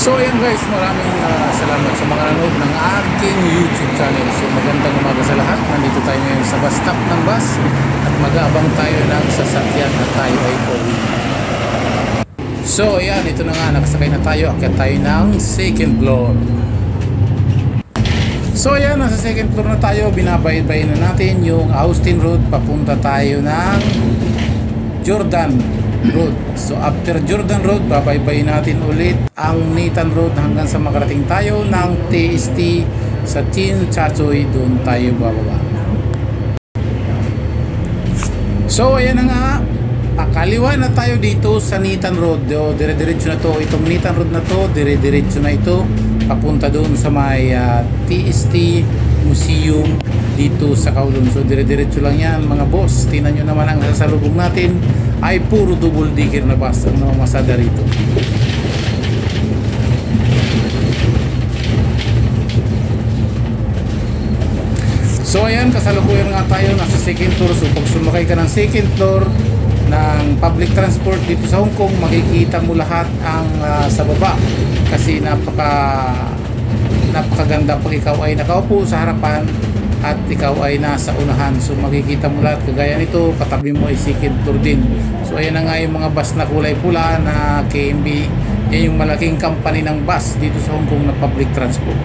So ayan guys, maraming salamat sa mga nanood ng aking YouTube channel. So magandang umaga sa lahat. Nandito tayo ngayon sa bus stop ng bus at mag-aabang tayo ng sasakyan na tayo ay pauwi. So ayan, ito na nga, nakasakay na tayo. Akyat tayo ng second floor. So ayan, nasa second floor na tayo. Binabayad-bayin na natin yung Austin Road. Papunta tayo ng Jordan Road. So after Jordan Road, babaybayin natin ulit ang Nathan Road hanggang sa makarating tayo ng TST sa Chin Chachoy. Doon tayo bababa. So ayan na nga, kaliwa na tayo dito sa Nathan Road. Dire-diretso na to. Itong Nathan Road na to, dire-diretso na ito papunta doon sa may TST Museum dito sa Kowloon. So dire-diretso lang yan mga boss. Tingnan nyo naman ang sasalubong natin ay puro double decker na bus ang namamasada rito. So ayan, kasalukuyan nga tayo nasa second floor. So pag sumakay ka ng second floor ng public transport dito sa Hong Kong, makikita mo lahat ang sa baba kasi napakaganda pag ikaw ay nakaupo sa harapan at ikaw ay nasa unahan. So makikita mo lahat, kagaya nito, katabi mo ay second floor din. So ayan na nga yung mga bus na kulay pula na KMB. Yan yung malaking company ng bus dito sa Hong Kong na public transport.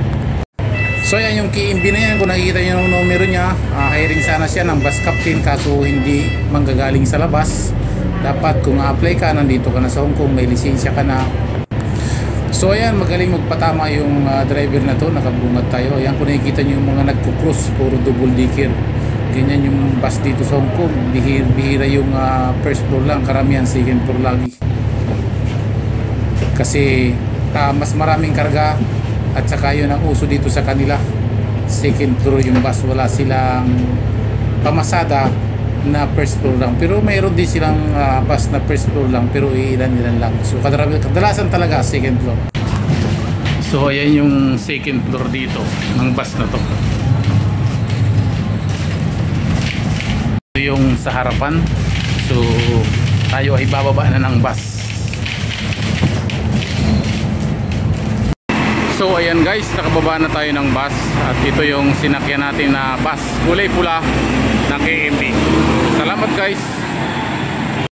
So ayan yung KMB na yan, kung nakikita nyo yung numero nya, hiring sana siya ng bus captain, kaso hindi manggagaling sa labas. Dapat kung apply ka, nandito ka na sa Hong Kong, may lisensya ka na. So ayan, magaling magpatama yung driver na to. Nakabungad tayo. Ayan, kung nakikita nyo yung mga nagko-cross, puro double decker. Ganyan yung bus dito sa Hong Kong. Bihira yung first floor lang, karamihan second floor lagi. Kasi mas maraming karga at saka yun ang uso dito sa kanila. Second floor yung bus, wala silang pamasada na first floor lang. Pero mayroon din silang bus na first floor lang, pero ilan lang. So kadalasan talaga second floor. So ayan yung second floor dito ng bus na to. Ito yung sa harapan. So tayo ay bababa na ng bus. So ayan guys, nakababa na tayo ng bus at ito yung sinakyan natin na bus kulay pula na KMB. Salamat guys.